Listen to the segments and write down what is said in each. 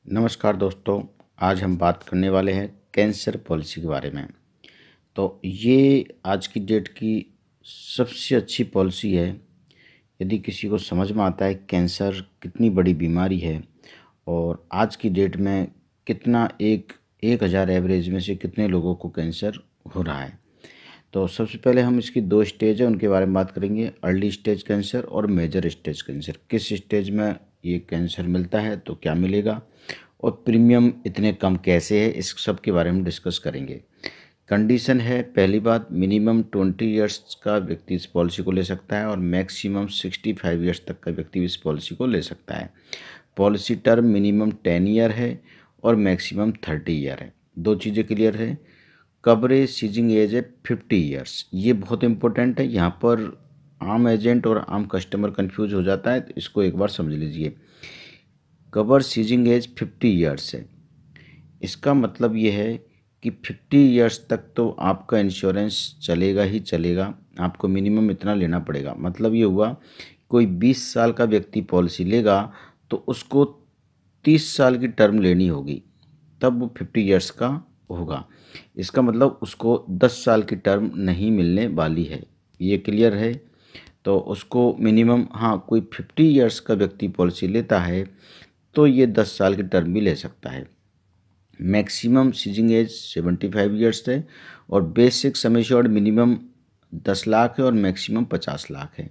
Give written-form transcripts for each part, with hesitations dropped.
नमस्कार दोस्तों। आज हम बात करने वाले हैं कैंसर पॉलिसी के बारे में। तो ये आज की डेट की सबसे अच्छी पॉलिसी है। यदि किसी को समझ में आता है कैंसर कितनी बड़ी बीमारी है और आज की डेट में कितना एक 1000 एवरेज में से कितने लोगों को कैंसर हो रहा है। तो सबसे पहले हम इसकी 2 स्टेज है उनके बारे में बात करेंगे, अर्ली स्टेज कैंसर और मेजर स्टेज कैंसर। किस स्टेज में ये कैंसर मिलता है तो क्या मिलेगा और प्रीमियम इतने कम कैसे है, इस सब के बारे में डिस्कस करेंगे। कंडीशन है, पहली बात, मिनिमम 20 इयर्स का व्यक्ति इस पॉलिसी को ले सकता है और मैक्सिमम 65 इयर्स तक का व्यक्ति इस पॉलिसी को ले सकता है। पॉलिसी टर्म मिनिमम 10 ईयर है और मैक्सिमम 30 ईयर है। दो चीज़ें क्लियर है। कवरेज सीजिंग एज है 50 इयर्स, ये बहुत इंपॉर्टेंट है। यहाँ पर आम एजेंट और आम कस्टमर कंफ्यूज हो जाता है, तो इसको एक बार समझ लीजिए। कवर सीजिंग एज 50 इयर्स है, इसका मतलब ये है कि 50 इयर्स तक तो आपका इंश्योरेंस चलेगा ही चलेगा, आपको मिनिमम इतना लेना पड़ेगा। मतलब ये हुआ, कोई 20 साल का व्यक्ति पॉलिसी लेगा तो उसको 30 साल की टर्म लेनी होगी, तब वो 50 इयर्स का होगा। इसका मतलब उसको 10 साल की टर्म नहीं मिलने वाली है। ये क्लियर है। तो उसको मिनिमम, हाँ, कोई 50 इयर्स का व्यक्ति पॉलिसी लेता है तो ये 10 साल की टर्म भी ले सकता है। मैक्सिमम सीजिंग एज 75 इयर्स है और basic sum assured minimum 10 lakh है और मैक्सिमम 50 लाख है।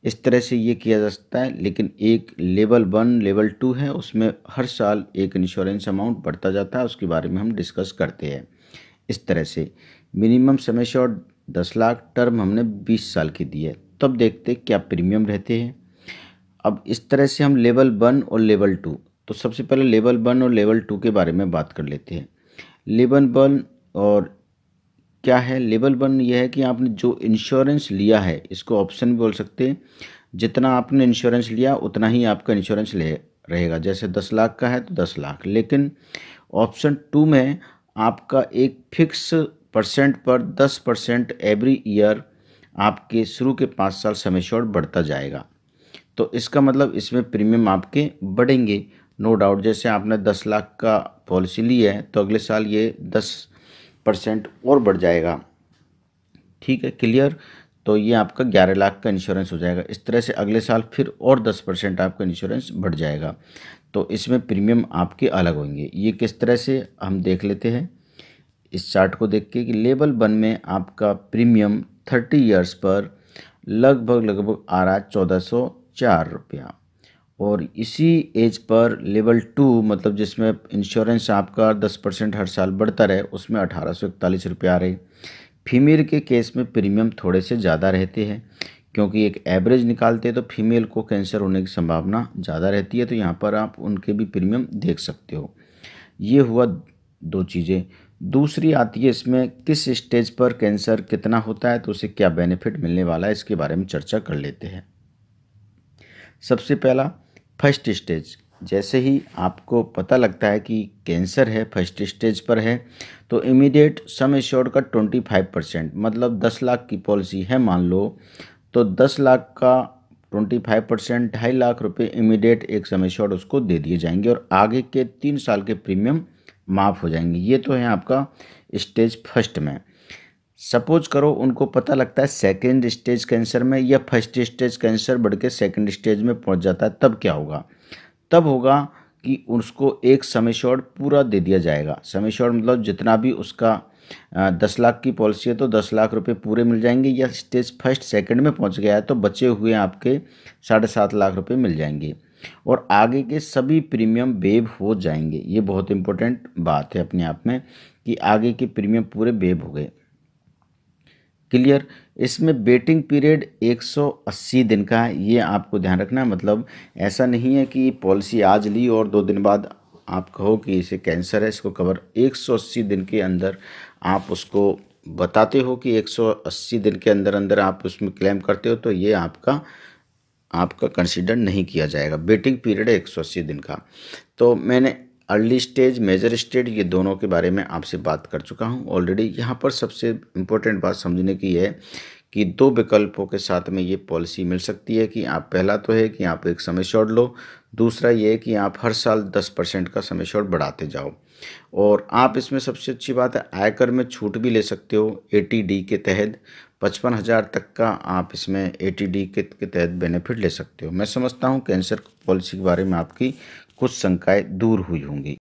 इस तरह से ये किया जा सकता है। लेकिन एक लेवल 1 लेवल 2 है, उसमें हर साल एक इंश्योरेंस अमाउंट बढ़ता जाता है, उसके बारे में हम डिस्कस करते हैं। इस तरह से minimum sum assured 10 lakh, term हमने 20 साल की दी है। तब देखते क्या प्रीमियम रहते हैं। अब इस तरह से हम लेवल 1 और लेवल 2, तो सबसे पहले लेवल 1 और लेवल 2 के बारे में बात कर लेते हैं। लेवल 1 और क्या है? लेवल 1 यह है कि आपने जो इंश्योरेंस लिया है, इसको ऑप्शन भी बोल सकते हैं। जितना आपने इंश्योरेंस लिया उतना ही आपका इंश्योरेंस ले रहेगा। जैसे 10 लाख का है तो 10 लाख। लेकिन ऑप्शन 2 में आपका एक फिक्स परसेंट पर 10% एवरी ईयर आपके शुरू के 5 साल सम एश्योर्ड बढ़ता जाएगा। तो इसका मतलब इसमें प्रीमियम आपके बढ़ेंगे, नो डाउट। जैसे आपने 10 लाख का पॉलिसी ली है तो अगले साल ये 10% और बढ़ जाएगा। ठीक है, क्लियर। तो ये आपका 11 लाख का इंश्योरेंस हो जाएगा। इस तरह से अगले साल फिर और 10% आपका इंश्योरेंस बढ़ जाएगा। तो इसमें प्रीमियम आपके अलग होंगे। ये किस तरह से हम देख लेते हैं इस चार्ट को देख के कि लेवल 1 में आपका प्रीमियम 30 इयर्स पर लगभग आ रहा है 1404 रुपया। और इसी एज पर लेवल 2, मतलब जिसमें इंश्योरेंस आपका 10% हर साल बढ़ता रहे, उसमें 1841 रुपया आ रहे। फीमेल के केस में प्रीमियम थोड़े से ज़्यादा रहते हैं, क्योंकि एक एवरेज निकालते हैं तो फीमेल को कैंसर होने की संभावना ज़्यादा रहती है। तो यहाँ पर आप उनके भी प्रीमियम देख सकते हो। ये हुआ दो चीज़ें। दूसरी आती है इसमें किस स्टेज पर कैंसर कितना होता है तो उसे क्या बेनिफिट मिलने वाला है, इसके बारे में चर्चा कर लेते हैं। सबसे पहला, फर्स्ट स्टेज। जैसे ही आपको पता लगता है कि कैंसर है, फर्स्ट स्टेज पर है, तो इमीडिएट सम एश्योर्ड का 25%, मतलब 10 लाख की पॉलिसी है मान लो, तो 10 लाख का 25%, 2.5 लाख रुपए इमीडिएट एक सम एश्योर्ड उसको दे दिए जाएंगे और आगे के 3 साल के प्रीमियम माफ़ हो जाएंगे। ये तो है आपका स्टेज फर्स्ट में। सपोज करो उनको पता लगता है सेकेंड स्टेज कैंसर में, या फर्स्ट स्टेज कैंसर बढ़ के सेकेंड स्टेज में पहुंच जाता है, तब क्या होगा? तब होगा कि उसको एक सम एश्योर्ड पूरा दे दिया जाएगा। सम एश्योर्ड मतलब जितना भी उसका 10 लाख की पॉलिसी है तो 10 लाख रुपए पूरे मिल जाएंगे, या स्टेज फर्स्ट सेकंड में पहुंच गया है तो बचे हुए आपके 7.5 लाख रुपए मिल जाएंगे और आगे के सभी प्रीमियम वेव हो जाएंगे। ये बहुत इंपॉर्टेंट बात है अपने आप में कि आगे के प्रीमियम पूरे वेव हो गए। क्लियर। इसमें वेटिंग पीरियड 180 दिन का है, ये आपको ध्यान रखना है। मतलब ऐसा नहीं है कि पॉलिसी आज ली और 2 दिन बाद आप कहो कि इसे कैंसर है, इसको कवर 180 दिन के अंदर आप उसको बताते हो कि 180 दिन के अंदर अंदर आप उसमें क्लेम करते हो, तो ये आपका कंसिडर नहीं किया जाएगा। वेटिंग पीरियड है 180 दिन का। तो मैंने अर्ली स्टेज, मेजर स्टेज, ये दोनों के बारे में आपसे बात कर चुका हूँ ऑलरेडी। यहाँ पर सबसे इम्पोर्टेंट बात समझने की है कि 2 विकल्पों के साथ में ये पॉलिसी मिल सकती है कि आप पहला तो है कि आप एक सम एश्योर्ड लो, दूसरा ये है कि आप हर साल 10% का सम एश्योर्ड बढ़ाते जाओ। और आप इसमें सबसे अच्छी बात है आयकर में छूट भी ले सकते हो 80D के तहत 55,000 तक का आप इसमें 80D के तहत बेनिफिट ले सकते हो। मैं समझता हूँ कैंसर पॉलिसी के बारे में आपकी कुछ शंकाएँ दूर हुई होंगी।